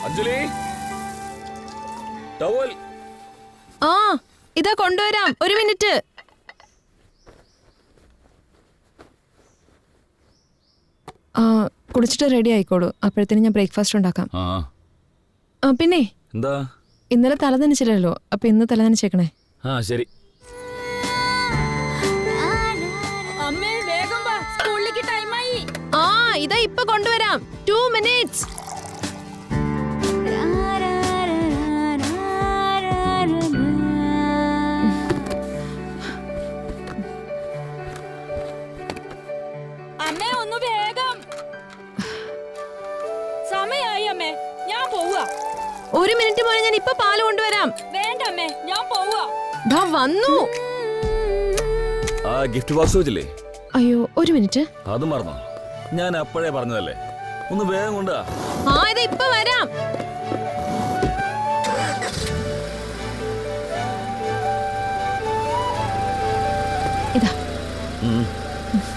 Anjali towel. ആ ഇതാ കൊണ്ടുവരാം, ഒരു മിനിറ്റ്. കുളിച്ചിട്ട് റെഡി ആയിക്കോളൂ, അപ്പോഴത്തേനും ഞാൻ ബ്രേക്ക്ഫാസ്റ്റ് ഉണ്ടാക്കാം. പിന്നെ എന്താ ഇന്നലെ തല നനച്ചില്ലല്ലോ, അപ്പൊ ഇന്ന് തല നനച്ചേക്കണേ. ശരി. ഇതാ ഇപ്പൊ കൊണ്ടുവരാം, 2 minutes. അമ്മേ ഒന്ന് വേഗം, സമയായി അമ്മേ, ഞാൻ പോവാ. 1 മിനിറ്റ് മോനെ, ഞാൻ ഇപ്പൊ പാല് കൊണ്ടുവരാം. വേണ്ട അമ്മേ, ഞാൻ പോവാ. വന്നു. ഗിഫ്റ്റ് ബോക്സ് വെച്ചില്ലേ? അയ്യോ 1 മിനിറ്റ്. അത് മറന്നോ? ഞാൻ അപ്പോഴേ പറഞ്ഞതല്ലേ, ഒന്ന് വേഗം കൊണ്ടാ. ഇതാ ഇപ്പൊ വരാം. ഇതാ.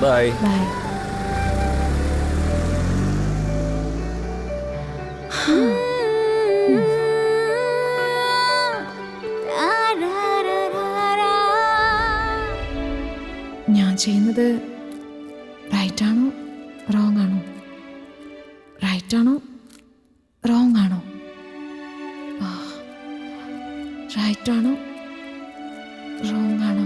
ബൈ. ബൈ. ഞാൻ ചെയ്യുന്നത് റൈറ്റ് ആണോ റോങ് ആണോ? റൈറ്റ് ആണോ റോങ് ആണോ? റൈറ്റ് ആണോ റോങ് ആണോ?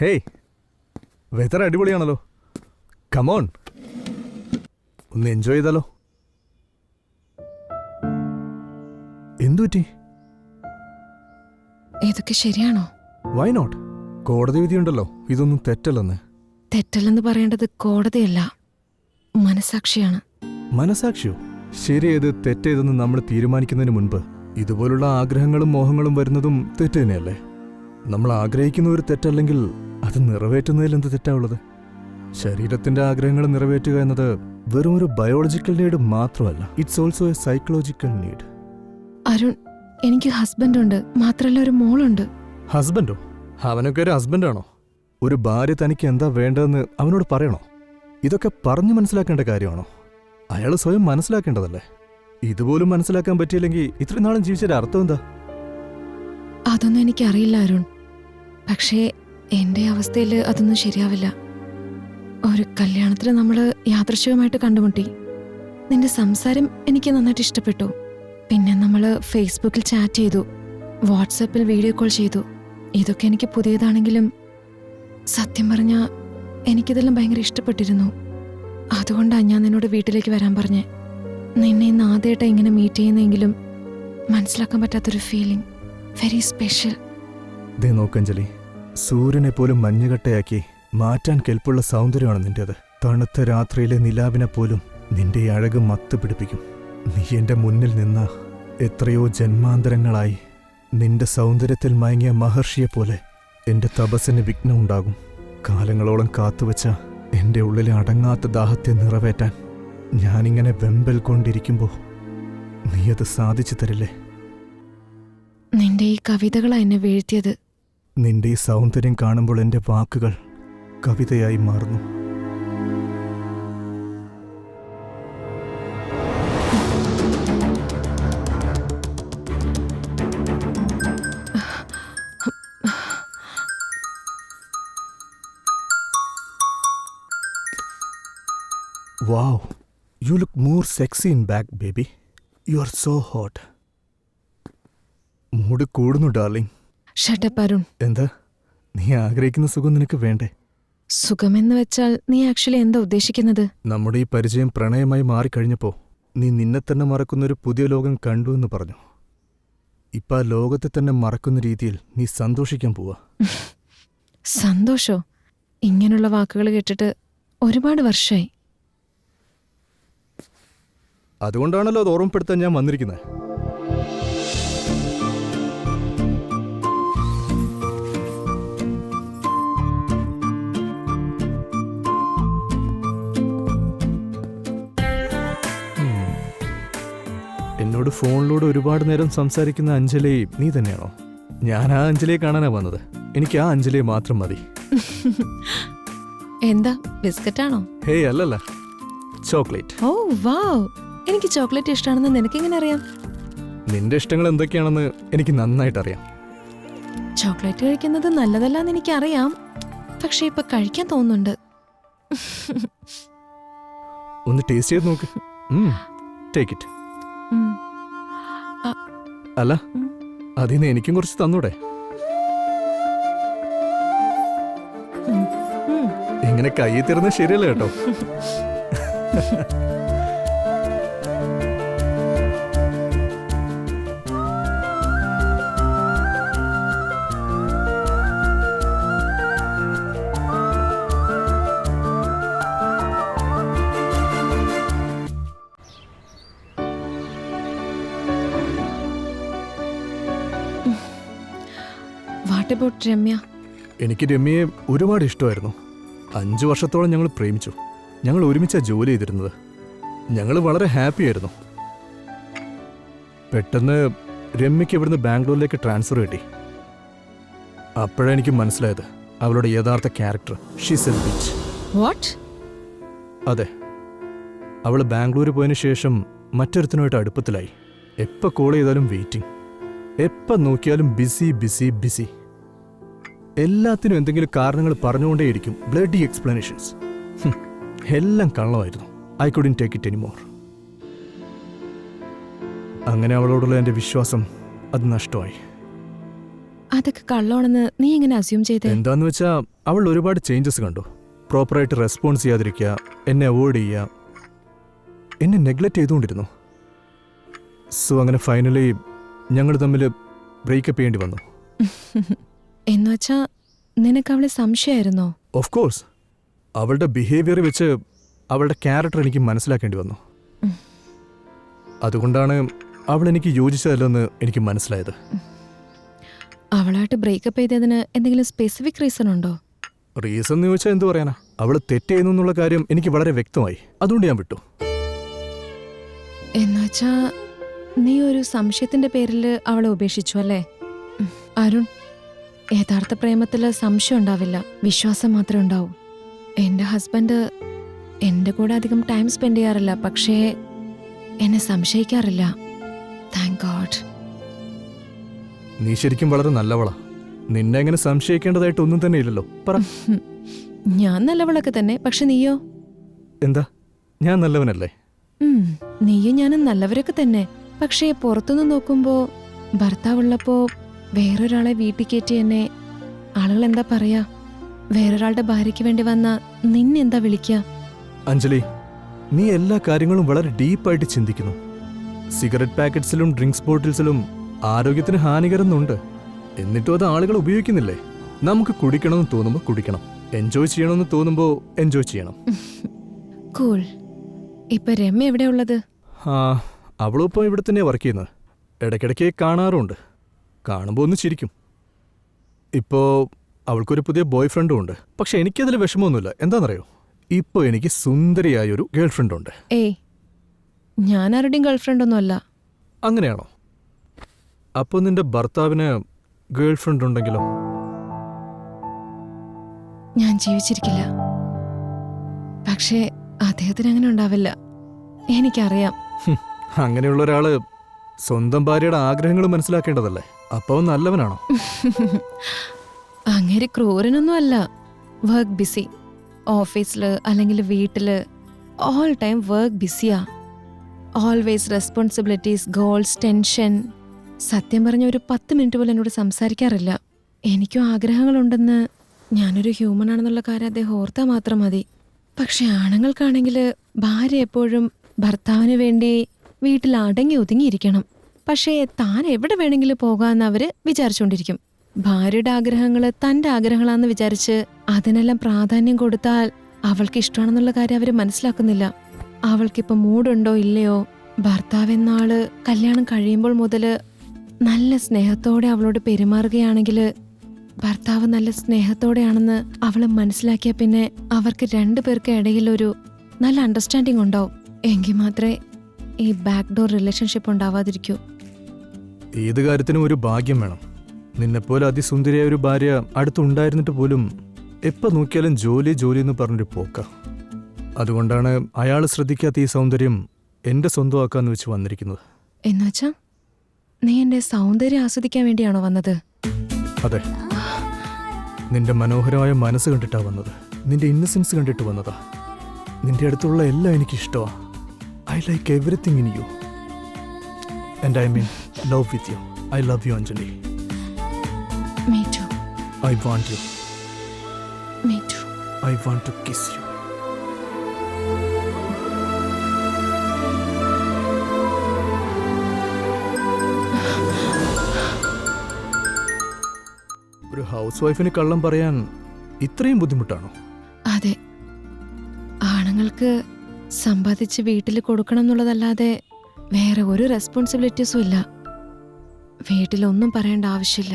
ഹേയ്, വെതർ അടിപൊളിയാണല്ലോ. കമോൺ, ഒന്ന് എൻജോയ് ചെയ്താലോ. എന്തുപറ്റി? ഇതൊക്കെ ശരിയാണോ? Why not? കോടതി വിധിയുണ്ടല്ലോ ഇതൊന്നും തെറ്റല്ലെന്ന്. തെറ്റല്ലെന്ന് പറയേണ്ടത് കോടതിയല്ല, മനസാക്ഷിയാണ്. മനസാക്ഷിയോ? ശരിയേത് തെറ്റേതെന്ന് നമ്മൾ തീരുമാനിക്കുന്നതിന് മുൻപ് ഇതുപോലുള്ള ആഗ്രഹങ്ങളും മോഹങ്ങളും വരുന്നതും തെറ്റ് തന്നെയല്ലേ? നമ്മൾ ആഗ്രഹിക്കുന്ന ഒരു തെറ്റല്ലെങ്കിൽ അത് നിറവേറ്റുന്നതിൽ എന്ത് തെറ്റാവുള്ളത്? ശരീരത്തിന്റെ ആഗ്രഹങ്ങൾ നിറവേറ്റുക എന്നത് വെറും ഒരു ബയോളജിക്കൽ നീഡ് മാത്രമല്ല, it's also A psychological need. Arun, എനിക്ക് ഹസ്ബൻഡ് ഉണ്ട്, മാത്രല്ല ഒരു മോളുണ്ട്. ഹസ്ബൻഡോ? അവനൊക്കെ ഒരു ഹസ്ബൻഡാണോ? ഒരു ഭാര്യ തനിക്ക് എന്താ വേണ്ടതെന്ന് അവനോട് പറയണോ? ഇതൊക്കെ പറഞ്ഞു മനസ്സിലാക്കേണ്ട കാര്യമാണോ? അയാൾ സ്വയം മനസ്സിലാക്കേണ്ടതല്ലേ? ഇതുപോലും മനസ്സിലാക്കാൻ പറ്റിയില്ലെങ്കിൽ ഇത്രയും നാളും ജീവിച്ചൊരു അർത്ഥം എന്താ? അതൊന്നും എനിക്കറിയില്ല അരുൺ, പക്ഷേ എന്റെ അവസ്ഥയിൽ അതൊന്നും ശരിയാവില്ല. ഒരു കല്യാണത്തിന് നമ്മള് യാദൃശ്ചികമായിട്ട് കണ്ടുമുട്ടി. നിന്റെ സംസാരം എനിക്ക് നന്നായിട്ട് ഇഷ്ടപ്പെട്ടു. പിന്നെ നമ്മള് ഫേസ്ബുക്കിൽ ചാറ്റ് ചെയ്തു, വാട്സാപ്പിൽ വീഡിയോ കോൾ ചെയ്തു. ഇതൊക്കെ എനിക്ക് പുതിയതാണെങ്കിലും സത്യം പറഞ്ഞാ എനിക്കിതെല്ലാം ഭയങ്കര ഇഷ്ടപ്പെട്ടിരുന്നു. അതുകൊണ്ടാണ് ഞാൻ നിന്നോട് വീട്ടിലേക്ക് വരാൻ പറഞ്ഞേ. നിന്നെ ഇന്ന് ആദ്യമായിട്ടാണ് ഇങ്ങനെ മീറ്റ് ചെയ്യുന്നെങ്കിലും മനസ്സിലാക്കാൻ പറ്റാത്തൊരു ഫീലിംഗ്, വെരി സ്പെഷ്യൽ. ദേ നോക്കഞ്ജലി, സൂര്യനെ പോലും മഞ്ഞുകട്ടയാക്കി മാറ്റാൻ കെൽപ്പുള്ള സൗന്ദര്യമാണ് നിന്റേത്. തണുത്ത രാത്രിയിലെ നിലാവിനെ പോലും നിന്റെ അഴക് മത്ത് പിടിപ്പിക്കും. നീ എന്റെ മുന്നിൽ നിന്ന എത്രയോ ജന്മാന്തരങ്ങളായി നിന്റെ സൗന്ദര്യത്തിൽ മയങ്ങിയ മഹർഷിയെപ്പോലെ എന്റെ തപസ്സിന് വിഘ്നം ഉണ്ടാകും. കാലങ്ങളോളം കാത്തുവച്ച എന്റെ ഉള്ളിലെ അടങ്ങാത്ത ദാഹത്തെ നിറവേറ്റാൻ ഞാനിങ്ങനെ വെമ്പൽ കൊണ്ടിരിക്കുമ്പോ നീ അത് സാധിച്ചു തരില്ലേ? നിന്റെ ഈ കവിതകളാ എന്നെ വീഴ്ത്തിയത്. നിന്റെ ഈ സൗന്ദര്യം കാണുമ്പോൾ എന്റെ വാക്കുകൾ കവിതയായി മാറുന്നു. Wow, you look more sexy in back, baby. You are so hot. ചൂട് കൂടുന്നു ഡാർലിംഗ്. ഷട്ടപ്പ് അരുൺ. എന്താ, നീ ആഗ്രഹിക്കുന്ന സുഖം നിനക്ക് വേണ്ടേ? സുഖമെന്ന് വെച്ചാൽ നീ ആക്ച്വലി എന്താ ഉദ്ദേശിക്കുന്നത്? നമ്മുടെ ഈ പരിചയം പ്രണയമായി മാറിക്കഴിഞ്ഞപ്പോ നീ നിന്നെ തന്നെ മറക്കുന്നൊരു പുതിയ ലോകം കണ്ടു എന്ന് പറഞ്ഞു. ഇപ്പൊ ആ ലോകത്തെ തന്നെ മറക്കുന്ന രീതിയിൽ നീ സന്തോഷിക്കാൻ പോവാ. സന്തോഷോ? ഇങ്ങനെയുള്ള വാക്കുകൾ കേട്ടിട്ട് ഒരുപാട് വർഷമായി. അതുകൊണ്ടാണല്ലോ അത് ഓർമ്മപ്പെടുത്താൻ ഞാൻ വന്നിരിക്കുന്നത്. എന്നോട് ഫോണിലൂടെ ഒരുപാട് നേരം സംസാരിക്കുന്ന അഞ്ജലി നീ തന്നെയാണോ? ഞാൻ ആ അഞ്ജലിയെ കാണാനാ വന്നത്. എനിക്ക് ആ അഞ്ജലിയെ മാത്രം മതി. എന്താ, ബിസ്ക്കറ്റാണോ? ഹേയ് അല്ലല്ല, ചോക്ലേറ്റ്. ഓ വാവ്, എനിക്ക് ചോക്ലേറ്റ് ഇഷ്ടമാണെന്ന് നിനക്കെങ്ങനെ അറിയാം? നിന്റെ ഇഷ്ടങ്ങൾ എന്തൊക്കെയാണെന്ന് എനിക്ക് നന്നായിട്ട് അറിയാം. ചോക്ലേറ്റ് കഴിക്കുന്നത് നല്ലതല്ലാന്ന് എനിക്കറിയാം, പക്ഷെ ഇപ്പൊ കഴിക്കാൻ തോന്നുന്നുണ്ട്. ഒന്ന് ടേസ്റ്റ് ചെയ്ത് നോക്ക്. Take it. ഉം. അല്ല, അതിന് എനിക്കും കുറച്ച് തന്നൂടെ? ഉം. ഉം. ഇങ്ങനെ കൈ തരുന്നത് ശരിയല്ല കേട്ടോ. What about Ramya? എനിക്ക് രമ്യയെ ഒരുപാട് ഇഷ്ടമായിരുന്നു. 5 വർഷത്തോളം ഞങ്ങൾ പ്രേമിച്ചു. ഞങ്ങൾ ഒരുമിച്ചാണ് ജോലി ചെയ്തിരുന്നത്. ഞങ്ങൾ വളരെ ഹാപ്പി ആയിരുന്നു. പെട്ടെന്ന് രമ്യയ്ക്ക് ഇവിടുന്ന് ബാംഗ്ലൂരിലേക്ക് ട്രാൻസ്ഫർ കിട്ടി. അപ്പോഴാണ് എനിക്ക് മനസ്സിലായത് അവളുടെ യഥാർത്ഥ character. She's A bitch. What? അതെ, അവൾ ബാംഗ്ലൂർ പോയതിനു ശേഷം മറ്റൊരുത്തനുമായിട്ട് അടുപ്പത്തിലായി. എപ്പോൾ കോൾ ചെയ്താലും വെയിറ്റിംഗ്, എപ്പോൾ നോക്കിയാലും ബിസി ബിസി ബിസി. എല്ലാത്തിനും എന്തെങ്കിലും കാരണങ്ങൾ പറഞ്ഞുകൊണ്ടേയിരിക്കും. Bloody explanations. എല്ലാം കള്ളമായിരുന്നു. I couldn't take it anymore. അങ്ങനെ അവളോടുള്ള എൻ്റെ വിശ്വാസം അത് നഷ്ടമായി. അതൊക്കെ കള്ളമാണെന്ന് നീ എങ്ങനെ അസ്യൂം ചെയ്തേ? എന്താന്ന് വെച്ചാൽ അവൾ ഒരുപാട് ചേഞ്ചസ് കണ്ടു. പ്രോപ്പറായിട്ട് റെസ്പോൺസ് ചെയ്യാതിരിക്കുക, എന്നെ അവോയ്ഡ് ചെയ്യുക, എന്നെ നെഗ്ലക്റ്റ് ചെയ്തുകൊണ്ടിരുന്നു. സോ അങ്ങനെ ഫൈനലി ഞങ്ങൾ തമ്മിൽ ബ്രേക്കപ്പ് ചെയ്യേണ്ടി വന്നു. എന്നുവെച്ചാ നിനക്ക് അവളെ സംശയമായിരുന്നോ? Of course. അവളുടെ ബിഹേവിയർ വെച്ച് അവളുടെ ക്യാരക്ടർ എനിക്ക് മനസ്സിലാക്കേണ്ടി വന്നു. അതുകൊണ്ടാണ് അവൾ എനിക്ക് യോജിച്ചതല്ലെന്ന് എനിക്ക് മനസ്സിലായത്. അവളായിട്ട് ബ്രേക്കപ്പ് ചെയ്തതിന് എന്തെങ്കിലും സ്പെസിഫിക് റീസൺ ഉണ്ടോ? റീസൺ എന്ന് ചോദിച്ചാൽ എന്ത് പറയാനാ? അവൾ തെറ്റ് ചെയ്യുന്നു എന്നുള്ള കാര്യം എനിക്ക് വളരെ വ്യക്തമായി. അതുകൊണ്ട് ഞാൻ വിട്ടു. എന്നുവെച്ചാ നീ ഒരു സംശയത്തിന്റെ പേരിൽ അവളെ ഉപേക്ഷിച്ചു അല്ലേ? അരുൺ, യഥാർത്ഥ പ്രേമത്തിൽ സംശയം ഉണ്ടാവില്ല, വിശ്വാസം മാത്രമേ ഉണ്ടാവൂ. എൻ്റെ ഹസ്ബൻഡ് എൻ്റെ കൂടെ അധികം ടൈം സ്പെൻഡ് ചെയ്യാറില്ല, പക്ഷേ എന്നെ സംശയിക്കാറില്ല. Thank God. നീ ശരിക്കും വളരെ നല്ലവളാ. നിന്നെ അങ്ങനെ സംശയിക്കേണ്ടതായിട്ട് ഒന്നും തന്നെ ഇല്ലല്ലോ. പറ. ഞാൻ നല്ലവളൊക്കെ തന്നെ, പക്ഷെ നീയോ? എന്താ, ഞാൻ നല്ലവനല്ലേ? നീയും ഞാനും നല്ലവരൊക്കെ തന്നെ, പക്ഷേ പുറത്തുനിന്ന് നോക്കുമ്പോ ഭർത്താവുള്ളപ്പോ വേറൊരാളെ വീട്ടിൽ കയറ്റി എന്നെ ആളുകൾ എന്താ പറയാ? വേറൊരാളുടെ ഭാര്യയ്ക്ക് വേണ്ടി വന്ന നിന്നെന്താ വിളിക്കുക? അഞ്ജലി, നീ എല്ലാ കാര്യങ്ങളും വളരെ ഡീപ്പായിട്ട് ചിന്തിക്കുന്നു. സിഗരറ്റ് പാക്കറ്റ്സിലും ഡ്രിങ്ക്സ് ബോട്ടിൽസിലും ആരോഗ്യത്തിന് ഹാനികരമെന്നുണ്ട്. എന്നിട്ടും അത് ആളുകൾ ഉപയോഗിക്കുന്നില്ലേ? നമുക്ക് കുടിക്കണമെന്ന് തോന്നുമ്പോൾ കുടിക്കണം, എൻജോയ് ചെയ്യണമെന്ന് തോന്നുമ്പോൾ എൻജോയ് ചെയ്യണം. കൂൾ. ഇപ്പൊ രമ്യ എവിടെ ഉള്ളത്? അവളും ഇപ്പം ഇവിടെ തന്നെയാണ് വർക്ക് ചെയ്യുന്നത്. ഇടയ്ക്കിടയ്ക്ക് കാണാറുണ്ട്. കാണുമ്പോൾ ഒന്ന് ചിരിക്കും. ഇപ്പോൾ അവൾക്കൊരു പുതിയ ബോയ് ഫ്രണ്ടും ഉണ്ട്. പക്ഷെ എനിക്കതിൽ വിഷമമൊന്നുമില്ല. എന്താണെന്നറിയോ? ഇപ്പോൾ എനിക്ക് സുന്ദരിയായൊരു ഗേൾ ഫ്രണ്ട് ഉണ്ട്. ഏയ്, ഞാൻ ആരുടെയും ഗേൾ ഫ്രണ്ട് ഒന്നും അല്ല. അങ്ങനെയാണോ? അപ്പോൾ നിന്റെ ഭർത്താവിന് ഗേൾ ഫ്രണ്ട് ഉണ്ടെങ്കിലോ? ഞാൻ ജീവിച്ചിരിക്കില്ല. പക്ഷേ അദ്ദേഹത്തിന് അങ്ങനെ ഉണ്ടാവില്ല, എനിക്കറിയാം. അങ്ങനെയുള്ള ഒരാള് സ്വന്തം ഭാര്യയുടെ ആഗ്രഹങ്ങൾ മനസ്സിലാക്കേണ്ടതല്ലേ? അപ്പോൾ നല്ലവനാണോ? അങ്ങേര് ക്രൂരനൊന്നും അല്ല. Work busy. ഓഫീസിൽ അല്ലെങ്കിൽ വീട്ടിൽ ഓൾ ടൈം വർക്ക് ബിസിയാ. Always responsibilities, goals, tension. സത്യം പറഞ്ഞ ഒരു 10 മിനിറ്റ് പോലും എന്നോട് സംസാരിക്കാറില്ല. എനിക്കും ആഗ്രഹങ്ങളുണ്ടെന്ന്, ഞാനൊരു ഹ്യൂമൻ ആണെന്നുള്ള കാര്യം അദ്ദേഹം ഓർത്താൽ മാത്രം മതി. പക്ഷെ ആണുങ്ങൾക്കാണെങ്കിൽ ഭാര്യ എപ്പോഴും ഭർത്താവിന് വേണ്ടി വീട്ടിൽ അടങ്ങി ഒതുങ്ങിയിരിക്കണം. പക്ഷേ താൻ എവിടെ വേണമെങ്കിലും പോകാമെന്ന് അവര് വിചാരിച്ചുകൊണ്ടിരിക്കും. ഭാര്യയുടെ ആഗ്രഹങ്ങൾ തന്റെ ആഗ്രഹങ്ങളാണെന്ന് വിചാരിച്ച് അതിനെല്ലാം പ്രാധാന്യം കൊടുത്താൽ അവൾക്ക് ഇഷ്ടമാണെന്നുള്ള കാര്യം അവര് മനസ്സിലാക്കുന്നില്ല. അവൾക്കിപ്പോ മൂടുണ്ടോ ഇല്ലയോ, ഭർത്താവ് എന്നാള് കല്യാണം കഴിയുമ്പോൾ മുതല് നല്ല സ്നേഹത്തോടെ അവളോട് പെരുമാറുകയാണെങ്കിൽ, ഭർത്താവ് നല്ല സ്നേഹത്തോടെയാണെന്ന് അവള് മനസ്സിലാക്കിയ പിന്നെ അവർക്ക് 2 പേർക്ക് ഇടയിൽ ഒരു നല്ല അണ്ടർസ്റ്റാൻഡിങ് ഉണ്ടാവും. എങ്കിൽ മാത്രമേ ഈ ബാക്ക് ഡോർ റിലേഷൻഷിപ്പ് ഉണ്ടാവാതിരിക്കൂ. ഏത് കാര്യത്തിനും ഒരു ഭാഗ്യം വേണം. നിന്നെപ്പോലെ അതിസുന്ദരിയായ ഒരു ഭാര്യ അടുത്തുണ്ടായിരുന്നിട്ട് പോലും എപ്പോൾ നോക്കിയാലും ജോലി ജോലി എന്ന് പറഞ്ഞൊരു പോക്ക. അതുകൊണ്ടാണ് അയാൾ ശ്രദ്ധിക്കാത്ത ഈ സൗന്ദര്യം എന്റെ സ്വന്തമാക്കാന്ന് വെച്ച് വന്നിരിക്കുന്നത്. എന്നുവെച്ചാ നീ എന്റെ സൗന്ദര്യം ആസ്വദിക്കാൻ വേണ്ടിയാണോ വന്നത്? അതെ, നിന്റെ മനോഹരമായ മനസ്സ് കണ്ടിട്ടാ വന്നത്. നിന്റെ ഇന്നസെൻസ് കണ്ടിട്ട് വന്നതാ. നിന്റെ അടുത്തുള്ള എല്ലാം എനിക്ക് ഇഷ്ടമാ. I like everything in you and I mean love with you. I love you Anjali. Me too. I want you. Me too. I want to kiss you. ഒരു ഹൗസ് വൈഫിന് കള്ളം പറയാൻ ഇത്രയും ബുദ്ധിമുട്ടാണോ? അതെ, ആണുങ്ങൾക്ക് സമ്പാദിച്ച് വീട്ടിൽ കൊടുക്കണം എന്നുള്ളതല്ലാതെ വേറെ ഒരു റെസ്പോൺസിബിലിറ്റീസും ഇല്ല. വീട്ടിലൊന്നും പറയേണ്ട ആവശ്യമില്ല.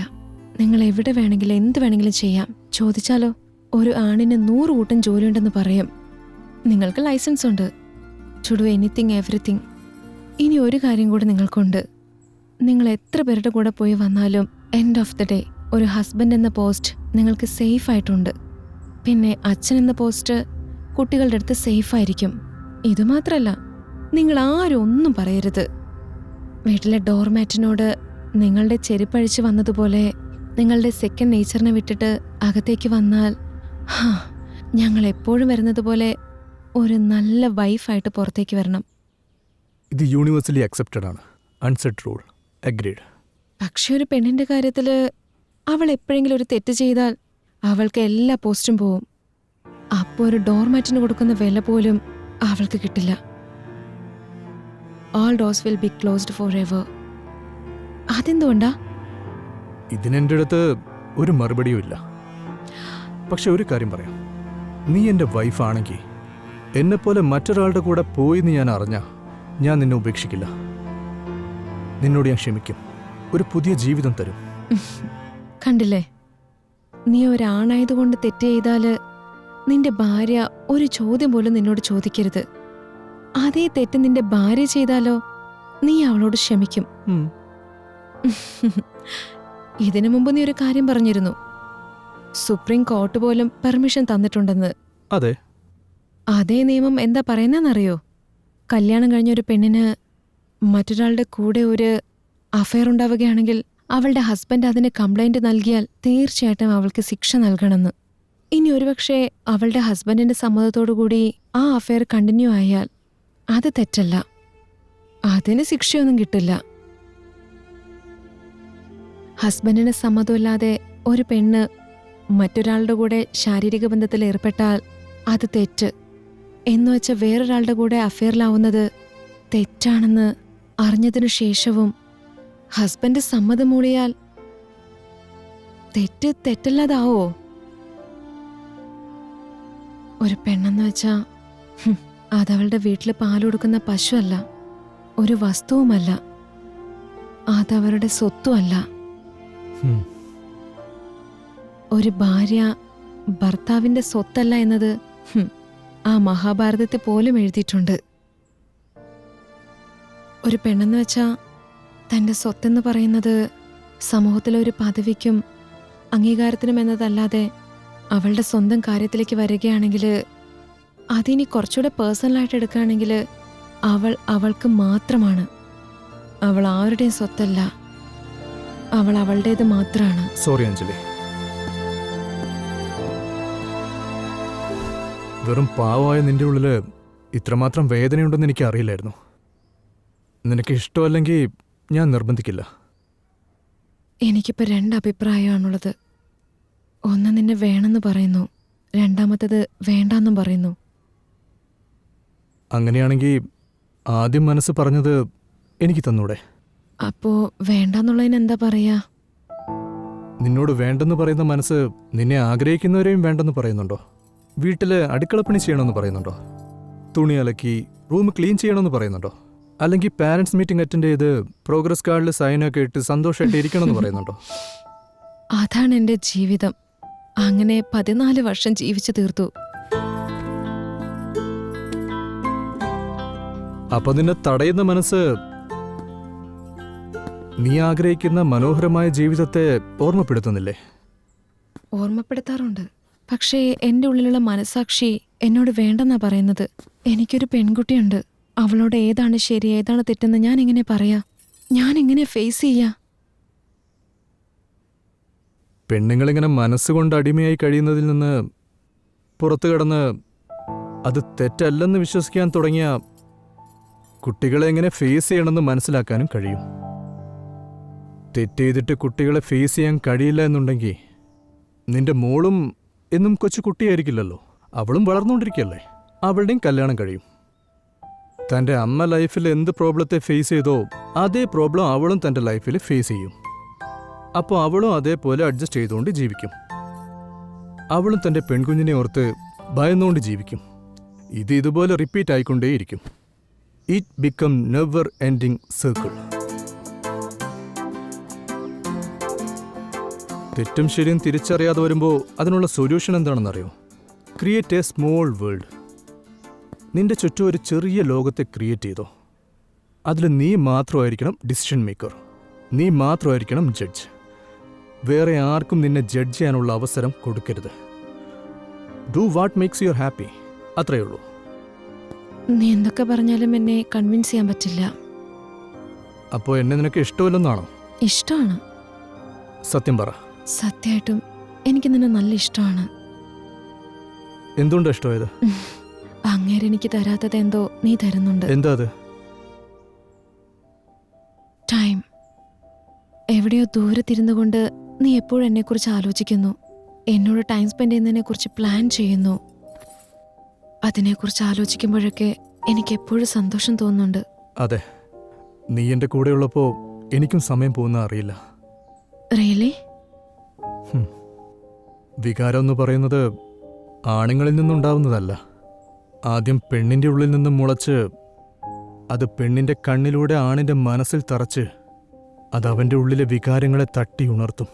നിങ്ങൾ എവിടെ വേണമെങ്കിലും എന്ത് വേണമെങ്കിലും ചെയ്യാം. ചോദിച്ചാലോ, ഒരു ആണിന് 100 കൂട്ടം ജോലിയുണ്ടെന്ന് പറയും. നിങ്ങൾക്ക് ലൈസൻസ് ഉണ്ട് ടു ഡു എനിത്തിങ് എവറിത്തിങ്. ഇനി ഒരു കാര്യം കൂടെ നിങ്ങൾക്കുണ്ട്. നിങ്ങൾ എത്ര പേരുടെ കൂടെ പോയി വന്നാലും എൻഡ് ഓഫ് ദ ഡേ ഒരു ഹസ്ബൻഡ് എന്ന പോസ്റ്റ് നിങ്ങൾക്ക് സേഫ് ആയിട്ടുണ്ട്. പിന്നെ അച്ഛൻ എന്ന പോസ്റ്റ് കുട്ടികളുടെ അടുത്ത് സേഫ് ആയിരിക്കും. ഇതുമാത്രല്ല, നിങ്ങൾ ആരും ഒന്നും പറയരുത്. വീട്ടിലെ ഡോർമാറ്റിനോട് നിങ്ങളുടെ ചെരുപ്പഴിച്ച് വന്നതുപോലെ നിങ്ങളുടെ സെക്കൻഡ് നേച്ചറിനെ വിട്ടിട്ട് അകത്തേക്ക് വന്നാൽ, ഞങ്ങൾ എപ്പോഴും വരുന്നത് പോലെ ഒരു നല്ല വൈഫായിട്ട് പുറത്തേക്ക് വരണം. ഇത് യൂണിവേഴ്സലി അക്സെപ്റ്റഡ് ആണ്. Unset rule. അഗ്രീഡ്. പക്ഷെ ഒരു പെണ്ണിന്റെ കാര്യത്തിൽ അവൾ എപ്പോഴെങ്കിലും ഒരു തെറ്റ് ചെയ്താൽ അവൾക്ക് എല്ലാ പോസ്റ്റും പോവും. അപ്പോൾ ഒരു ഡോർമാറ്റിന് കൊടുക്കുന്ന വില പോലും അവൾക്ക് കിട്ടില്ല. All doors will be closed for ever. അതെന്തുകൊണ്ടാ? ഇതിനെൻ്റെ അടുത്ത് ഒരു മറുപടിയും ഇല്ല. പക്ഷെ ഒരു കാര്യം പറയാം, നീ എൻ്റെ വൈഫാണെങ്കിൽ എന്നെപ്പോലെ മറ്റൊരാളുടെ കൂടെ പോയിന്ന് ഞാൻ അറിഞ്ഞാ ഞാൻ നിന്നെ ഉപേക്ഷിക്കില്ല. നിന്നോട് ഞാൻ ക്ഷമിക്കും. ഒരു പുതിയ ജീവിതം തരും. കണ്ടില്ലേ, നീ ഒരാണായതുകൊണ്ട് തെറ്റ് ചെയ്താല് നിന്റെ ഭാര്യ ഒരു ചോദ്യം പോലും നിന്നോട് ചോദിക്കരുത്. അതേ തെറ്റ് നിന്റെ ഭാര്യ ചെയ്താലോ നീ അവളോട് ക്ഷമിക്കും. ഇതിനു മുമ്പ് നീ ഒരു കാര്യം പറഞ്ഞിരുന്നു, സുപ്രീം കോർട്ട് പോലും പെർമിഷൻ തന്നിട്ടുണ്ടെന്ന്. അതെ. അതേ നിയമം എന്താ പറയുന്നതെന്നറിയോ? കല്യാണം കഴിഞ്ഞ ഒരു പെണ്ണിന് മറ്റൊരാളുടെ കൂടെ ഒരു അഫയർ ഉണ്ടാവുകയാണെങ്കിൽ അവളുടെ ഹസ്ബൻഡ് അതിന് കംപ്ലൈന്റ് നൽകിയാൽ തീർച്ചയായിട്ടും അവൾക്ക് ശിക്ഷ നൽകണമെന്ന്. ഇനി ഒരുപക്ഷെ അവളുടെ ഹസ്ബൻഡിന്റെ സമ്മതത്തോടുകൂടി ആ അഫയർ കണ്ടിന്യൂ ആയാൽ അത് തെറ്റല്ല, അതിന് ശിക്ഷയൊന്നും കിട്ടില്ല. ഹസ്ബൻഡിന് സമ്മതമില്ലാതെ ഒരു പെണ്ണ് മറ്റൊരാളുടെ കൂടെ ശാരീരിക ബന്ധത്തിൽ ഏർപ്പെട്ടാൽ അത് തെറ്റ്. എന്നുവെച്ച വേറൊരാളുടെ കൂടെ അഫെയറിലാവുന്നത് തെറ്റാണെന്ന് അറിഞ്ഞതിനു ശേഷവും ഹസ്ബൻഡ് സമ്മതം മൂളിയാൽ തെറ്റ് തെറ്റല്ലാതാവോ? ഒരു പെണ്ണെന്ന് വെച്ചാ അതവളുടെ വീട്ടിൽ പാൽ കൊടുക്കുന്ന പശുവല്ല, ഒരു വസ്തുവുമല്ല, അതവരുടെ സ്വത്തുമല്ല. ഒരു ഭാര്യ ഭർത്താവിന്റെ സ്വത്തല്ല എന്നത് ആ മഹാഭാരതത്തിൽ പോലും എഴുതിയിട്ടുണ്ട്. ഒരു പെണ്ണെന്ന് വെച്ചാ തന്റെ സ്വത്തെന്ന് പറയുന്നത് സമൂഹത്തിലെ ഒരു പദവിക്കും അംഗീകാരത്തിനും എന്നതല്ലാതെ അവളുടെ സ്വന്തം കാര്യത്തിലേക്ക് വരികയാണെങ്കിൽ, അതിനി കുറച്ചുകൂടെ പേഴ്സണലായിട്ട് എടുക്കുകയാണെങ്കിൽ അവൾ അവൾക്ക് മാത്രമാണ്. അവൾ ആരുടെയും സ്വത്തല്ല, അവൾ അവളുടേത് മാത്രമാണ്. സോറി അഞ്ജലി, വെറും പാവമായ നിന്റെ ഉള്ളില് ഇത്രമാത്രം വേദനയുണ്ടെന്ന് എനിക്ക് അറിയില്ലായിരുന്നു. നിനക്ക് ഇഷ്ടമല്ലെങ്കിൽ ഞാൻ നിർബന്ധിക്കില്ല. എനിക്കിപ്പോൾ 2 അഭിപ്രായമാണുള്ളത്. ഒന്ന് നിന്നെ വേണമെന്ന് പറയുന്നു, രണ്ടാമത്തത് വേണ്ടാന്നും പറയുന്നു. അങ്ങനെയാണെങ്കിൽ ആദ്യം മനസ്സ് പറഞ്ഞത് എനിക്ക് തന്നൂടെ? അപ്പോ വേണ്ടാന്നുള്ളതിന് എന്താ പറയാ? നിന്നോട് വേണ്ടെന്ന് പറയുന്ന മനസ്സ് നിന്നെ ആഗ്രഹിക്കുന്നവരെയും വേണ്ടെന്ന് പറയുന്നുണ്ടോ? വീട്ടില് അടുക്കളപ്പണി ചെയ്യണമെന്ന് പറയുന്നുണ്ടോ? തുണി അലക്കി റൂം ക്ലീൻ ചെയ്യണമെന്ന് പറയുന്നുണ്ടോ? അല്ലെങ്കിൽ പാരന്റ്സ് മീറ്റിംഗ് അറ്റൻഡ് ചെയ്ത് പ്രോഗ്രസ് കാർഡിൽ സൈനൊക്കെ ഇട്ട് സന്തോഷമായിട്ട് ഇരിക്കണമെന്ന് പറയുന്നുണ്ടോ? അതാണ് എൻ്റെ ജീവിതം. അങ്ങനെ 14 വർഷം ജീവിച്ചു തീർത്തു. അപ്പൊ നിന്നെ തടയുന്ന മനസ്സ് നീ ആഗ്രഹിക്കുന്ന മനോഹരമായ ജീവിതത്തെ ഓർമ്മപ്പെടുത്തുന്നില്ലേ? ഓർമ്മപ്പെടുത്താറുണ്ട്. പക്ഷേ എൻ്റെ ഉള്ളിലുള്ള മനസാക്ഷി എന്നോട് വേണ്ടെന്നാ പറയുന്നത്. എനിക്കൊരു പെൺകുട്ടിയുണ്ട്. അവളോട് ഏതാണ് ശരി ഏതാണ് തെറ്റെന്ന് ഞാൻ എങ്ങനെ പറയാ? ഞാൻ എങ്ങനെ ഫേസ് ചെയ്യാ? പെണ്ണുങ്ങളിങ്ങനെ മനസ്സുകൊണ്ട് അടിമയായി കഴിയുന്നതിൽ നിന്ന് പുറത്തു കടന്ന് അത് തെറ്റല്ലെന്ന് വിശ്വസിക്കാൻ തുടങ്ങിയ കുട്ടികളെ എങ്ങനെ ഫേസ് ചെയ്യണമെന്ന് മനസ്സിലാക്കാനും കഴിയും. തെറ്റ് ചെയ്തിട്ട് കുട്ടികളെ ഫേസ് ചെയ്യാൻ കഴിയില്ല എന്നുണ്ടെങ്കിൽ നിന്റെ മോളും എന്നും കൊച്ചു കുട്ടിയായിരിക്കില്ലല്ലോ. അവളും വളർന്നുകൊണ്ടിരിക്കുകയല്ലേ. അവളുടെയും കല്യാണം കഴിയും. തൻ്റെ അമ്മ ലൈഫിൽ എന്ത് പ്രോബ്ലത്തെ ഫേസ് ചെയ്തോ അതേ പ്രോബ്ലം അവളും തൻ്റെ ലൈഫിൽ ഫേസ് ചെയ്യും. അപ്പോൾ അവളും അതേപോലെ അഡ്ജസ്റ്റ് ചെയ്തുകൊണ്ട് ജീവിക്കും. അവളും തൻ്റെ പെൺകുഞ്ഞിനെ ഓർത്ത് ഭയന്നുകൊണ്ട് ജീവിക്കും. ഇതുപോലെ റിപ്പീറ്റ് ആയിക്കൊണ്ടേയിരിക്കും. It become never ending circle. തെറ്റും ശരിയും തിരിച്ചറിയാതെ വരുമ്പോൾ അതിനുള്ള സൊല്യൂഷൻ എന്താണെന്നറിയോ? Create a small world. നിന്റെ ചുറ്റും ഒരു ചെറിയ ലോകത്തെ ക്രിയേറ്റ് ചെയ്തോ. അതിൽ നീ മാത്രമായിരിക്കണം ഡിസിഷൻ മേക്കർ. നീ മാത്രമായിരിക്കണം ജഡ്ജ്. വേറെ ആർക്കും നിന്നെ ജഡ്ജ് ചെയ്യാനുള്ള അവസരം കൊടുക്കരുത്. Do what makes you happy. അത്രയേ ഉള്ളൂ. നീ എന്തൊക്കെ പറഞ്ഞാലും എന്നെ കൺവിൻസ് ചെയ്യാൻ പറ്റില്ല. അപ്പോൾ എന്നെ നിനക്ക് ഇഷ്ടമല്ലെന്നാണോ? ഇഷ്ടമാണ്. സത്യം പറ. സത്യമായിട്ടും എനിക്ക് നിന്നെ നല്ല ഇഷ്ടമാണ്. എന്തുകൊണ്ടാണ് ഇഷ്ടമായത്? അങ്ങേരെ എനിക്ക് തരാത്തത് എന്തോ നീ തരുന്നുണ്ട്. എന്താ അത്? ടൈം. എവിടെയോ ദൂരത്തിരുന്നു കൊണ്ട് നീ എപ്പോഴും എന്നെക്കുറിച്ച് ആലോചിക്കുന്നു. എന്നോട് ടൈം സ്പെൻഡ് ചെയ്യുന്നതിനെ കുറിച്ച് പ്ലാൻ ചെയ്യുന്നു. അതിനെക്കുറിച്ച് ആലോചിക്കുമ്പോഴൊക്കെ എനിക്ക് എപ്പോഴും സന്തോഷം തോന്നുന്നുണ്ട്. അതെ, നീ എൻ്റെ കൂടെയുള്ളപ്പോൾ എനിക്കും സമയം പോകുന്ന അറിയില്ല. റിയലി? വികാരം എന്ന് പറയുന്നത് ആണുങ്ങളിൽ നിന്നുണ്ടാവുന്നതല്ല. ആദ്യം പെണ്ണിൻ്റെ ഉള്ളിൽ നിന്നും മുളച്ച് അത് പെണ്ണിൻ്റെ കണ്ണിലൂടെ ആണിൻ്റെ മനസ്സിൽ തറച്ച് അത് അവൻ്റെ ഉള്ളിലെ വികാരങ്ങളെ തട്ടി ഉണർത്തും.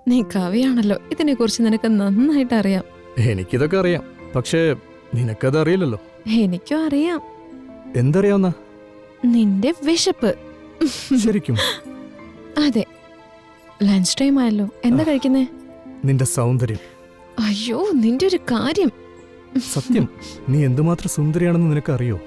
നീ കവിയാണല്ലോ. ഇതിനെക്കുറിച്ച് നിനക്ക് നന്നായിട്ട് അറിയാം. എനിക്കിതൊക്കെ അറിയാം, പക്ഷേ നിനക്കത് അറിയില്ലല്ലോ. എനിക്കും അറിയാം. എന്തറിയാവുന്ന? നിന്റെ വിശപ്പ്. ശരിക്കും? അതെ. ലഞ്ച് ടൈം ആയല്ലോ. എന്താ കഴിക്കുന്നേ? നിന്റെ സൗന്ദര്യം. അയ്യോ, നിന്റെ ഒരു കാര്യം. സത്യം, നീ എന്തുമാത്രം സുന്ദരിയാണെന്ന് നിനക്കറിയോ?